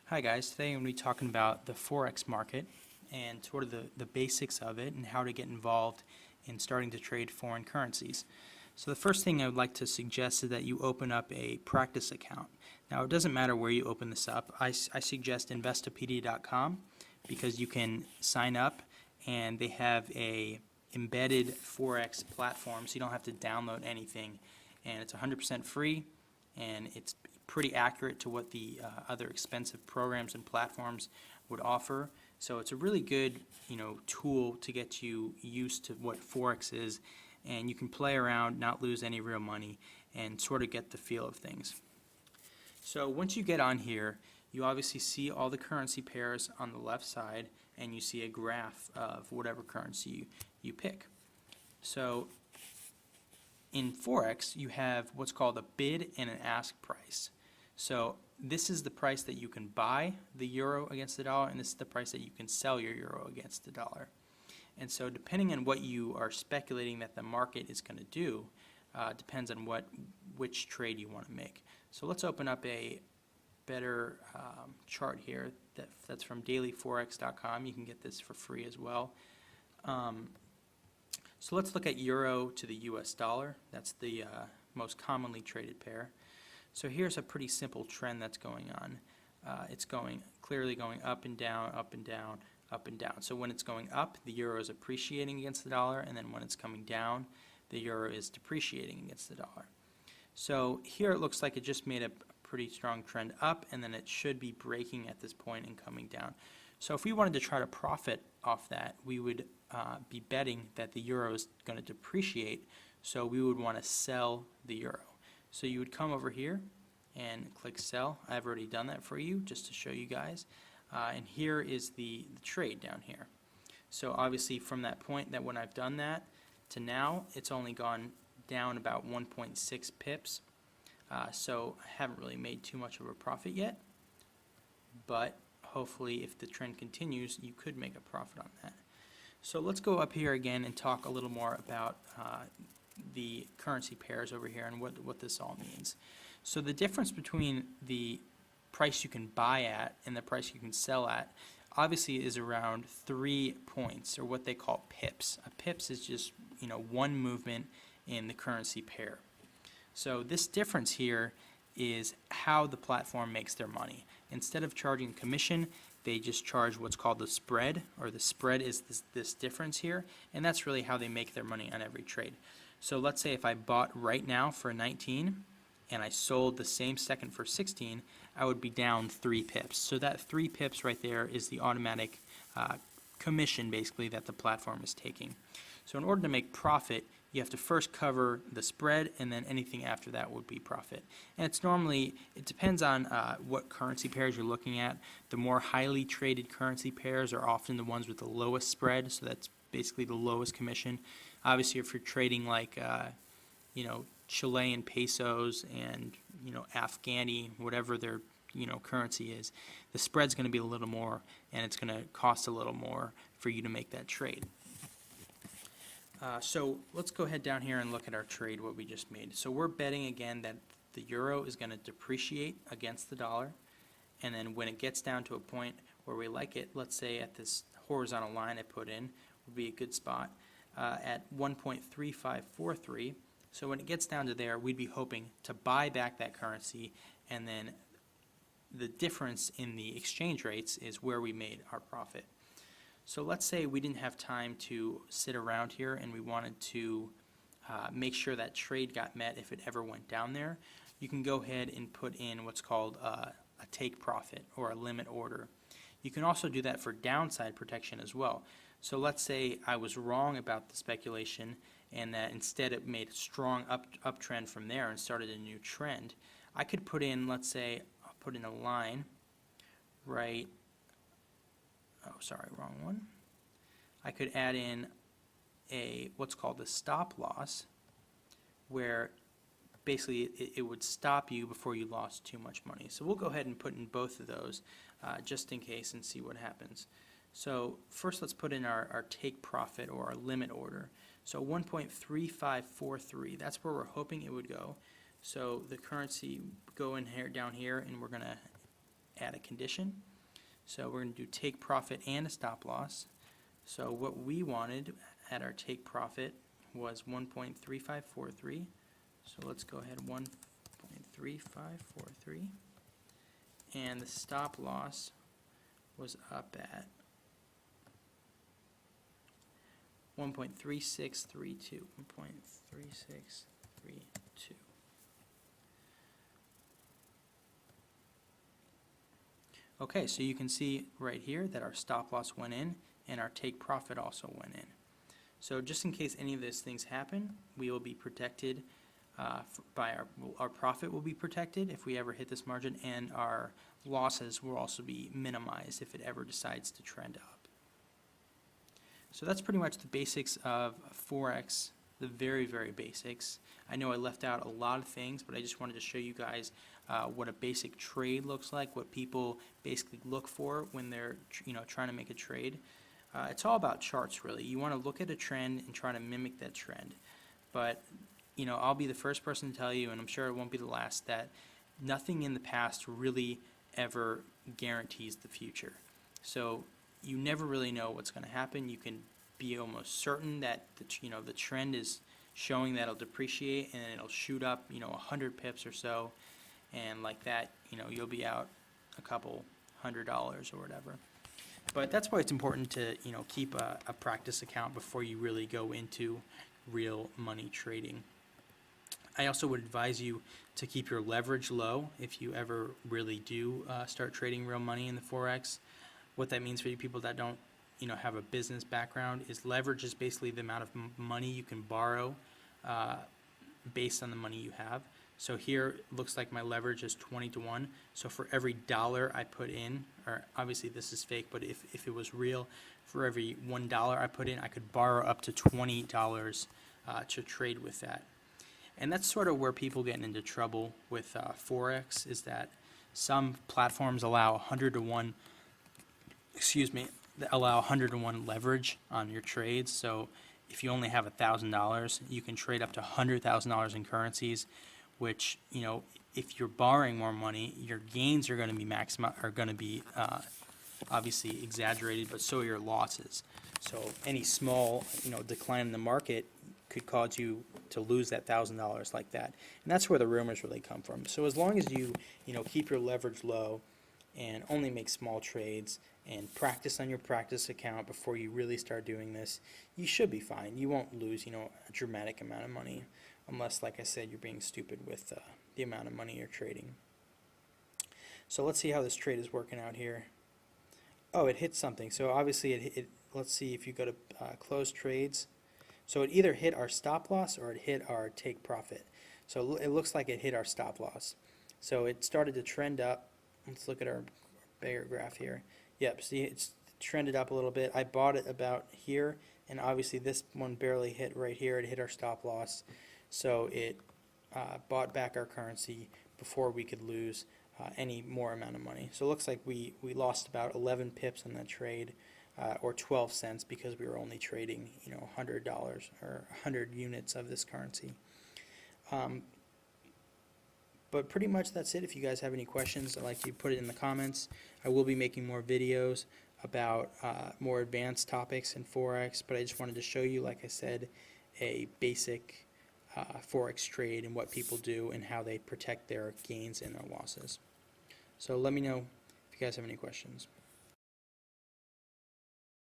Hi guys, today I'm going to be talking about the Forex market and sort of the basics of it and how to get involved in starting to trade foreign currencies. So the first thing I would like to suggest is that you open up a practice account. Now it doesn't matter where you open this up. I suggest investopedia.com because you can sign up and they have a embedded Forex platform, so you don't have to download anything, and it's 100% free and it's pretty accurate to what the other expensive programs and platforms would offer. So it's a really good, tool to get you used to what Forex is, and you can play around, not lose any real money, and sort of get the feel of things. So once you get on here, you obviously see all the currency pairs on the left side, and you see a graph of whatever currency you pick. So in Forex, you have what's called a bid and an ask price. So this is the price that you can buy the euro against the dollar, and this is the price that you can sell your euro against the dollar. And so depending on what you are speculating that the market is going to do, depends on which trade you want to make. So let's open up a better chart here that's from dailyforex.com. You can get this for free as well. So let's look at euro to the US dollar. That's the most commonly traded pair. So here's a pretty simple trend that's going on. It's clearly going up and down, up and down, up and down. So when it's going up, the euro is appreciating against the dollar, and then when it's coming down, the euro is depreciating against the dollar. So here it looks like it just made a pretty strong trend up, and then it should be breaking at this point and coming down. So if we wanted to try to profit off that, we would be betting that the euro is going to depreciate, so we would want to sell the euro. So you would come over here and click sell. I've already done that for you just to show you guys. And here is the trade down here. So obviously from that point that when I've done that to now, it's only gone down about 1.6 pips. So I haven't really made too much of a profit yet. But hopefully if the trend continues, you could make a profit on that. So let's go up here again and talk a little more about the currency pairs over here and what this all means. So the difference between the price you can buy at and the price you can sell at obviously is around 3 points, or what they call pips. A pips is just one movement in the currency pair. So this difference here is how the platform makes their money. Instead of charging commission, they just charge what's called the spread, or the spread is this difference here, and that's really how they make their money on every trade. So let's say if I bought right now for 19 and I sold the same second for 16, I would be down 3 pips. So that 3 pips right there is the automatic commission basically that the platform is taking. So in order to make profit, you have to first cover the spread, and then anything after that would be profit. And it depends on what currency pairs you're looking at. The more highly traded currency pairs are often the ones with the lowest spread, so that's basically the lowest commission. Obviously, if you're trading like Chilean pesos and Afghani, whatever their currency is, the spread's going to be a little more, and it's going to cost a little more for you to make that trade. So let's go ahead down here and look at our trade, what we just made. So we're betting again that the euro is going to depreciate against the dollar, and then when it gets down to a point where we like it, let's say at this horizontal line I put in would be a good spot at 1.3543. So when it gets down to there, we'd be hoping to buy back that currency, and then the difference in the exchange rates is where we made our profit. So let's say we didn't have time to sit around here and we wanted to make sure that trade got met if it ever went down there. You can go ahead and put in what's called a take profit or a limit order. You can also do that for downside protection as well. So let's say I was wrong about the speculation and that instead it made a strong uptrend from there and started a new trend. I could put in, let's say, I'll put in a line right. Oh, sorry, wrong one. I could add in what's called a stop loss, where basically it would stop you before you lost too much money. So we'll go ahead and put in both of those just in case and see what happens. So first let's put in our take profit or our limit order. So 1.3543, that's where we're hoping it would go. So the currency go in here, down here, and we're going to add a condition. So we're going to do take profit and a stop loss. So what we wanted at our take profit was 1.3543. So let's go ahead, 1.3543. And the stop loss was up at 1.3632. 1.3632. Okay, so you can see right here that our stop loss went in and our take profit also went in. So just in case any of those things happen, we will be protected by our profit will be protected if we ever hit this margin, and our losses will also be minimized if it ever decides to trend up. So that's pretty much the basics of Forex, the very, very basics. I know I left out a lot of things, but I just wanted to show you guys what a basic trade looks like, what people basically look for when they're trying to make a trade. It's all about charts, really. You want to look at a trend and try to mimic that trend. But I'll be the first person to tell you, and I'm sure it won't be the last, that nothing in the past really ever guarantees the future. So you never really know what's going to happen. You can be almost certain that the trend is showing that it'll depreciate and it'll shoot up 100 pips or so, and like that you'll be out a couple $100 or whatever. But that's why it's important to keep a practice account before you really go into real money trading. I also would advise you to keep your leverage low if you ever really do start trading real money in the Forex. What that means for you people that don't have a business background is leverage is basically the amount of money you can borrow based on the money you have. So here it looks like my leverage is 20-1. So for every dollar I put in, or obviously this is fake, but if it was real, for every $1 I put in, I could borrow up to $20 to trade with that. And that's sort of where people get into trouble with Forex, is that some platforms allow 100-to-1, allow 100-to-1 leverage on your trades. So if you only have $1,000, you can trade up to $100,000 in currencies, which if you're borrowing more money, your gains are going to be obviously exaggerated, but so are your losses. So any small decline in the market could cause you to lose that $1,000 like that, and that's where the rumors really come from. So as long as you keep your leverage low and only make small trades and practice on your practice account before you really start doing this, you should be fine. You won't lose a dramatic amount of money, unless, like I said, you're being stupid with the amount of money you're trading. So let's see how this trade is working out here. Oh, it hit something. So obviously let's see if you go to close trades. So it either hit our stop loss or it hit our take profit. So it looks like it hit our stop loss. So it started to trend up. Let's look at our bigger graph here. Yep, see, it's trended up a little bit. I bought it about here, and obviously this one barely hit right here. It hit our stop loss. So it bought back our currency before we could lose any more amount of money. So it looks like we lost about 11 pips on that trade, or 12 cents, because we were only trading $100 or 100 units of this currency. But pretty much that's it. If you guys have any questions, I'd like you to put it in the comments. I will be making more videos about more advanced topics in Forex, but I just wanted to show you, like I said, a basic Forex trade and what people do and how they protect their gains and their losses. So let me know if you guys have any questions.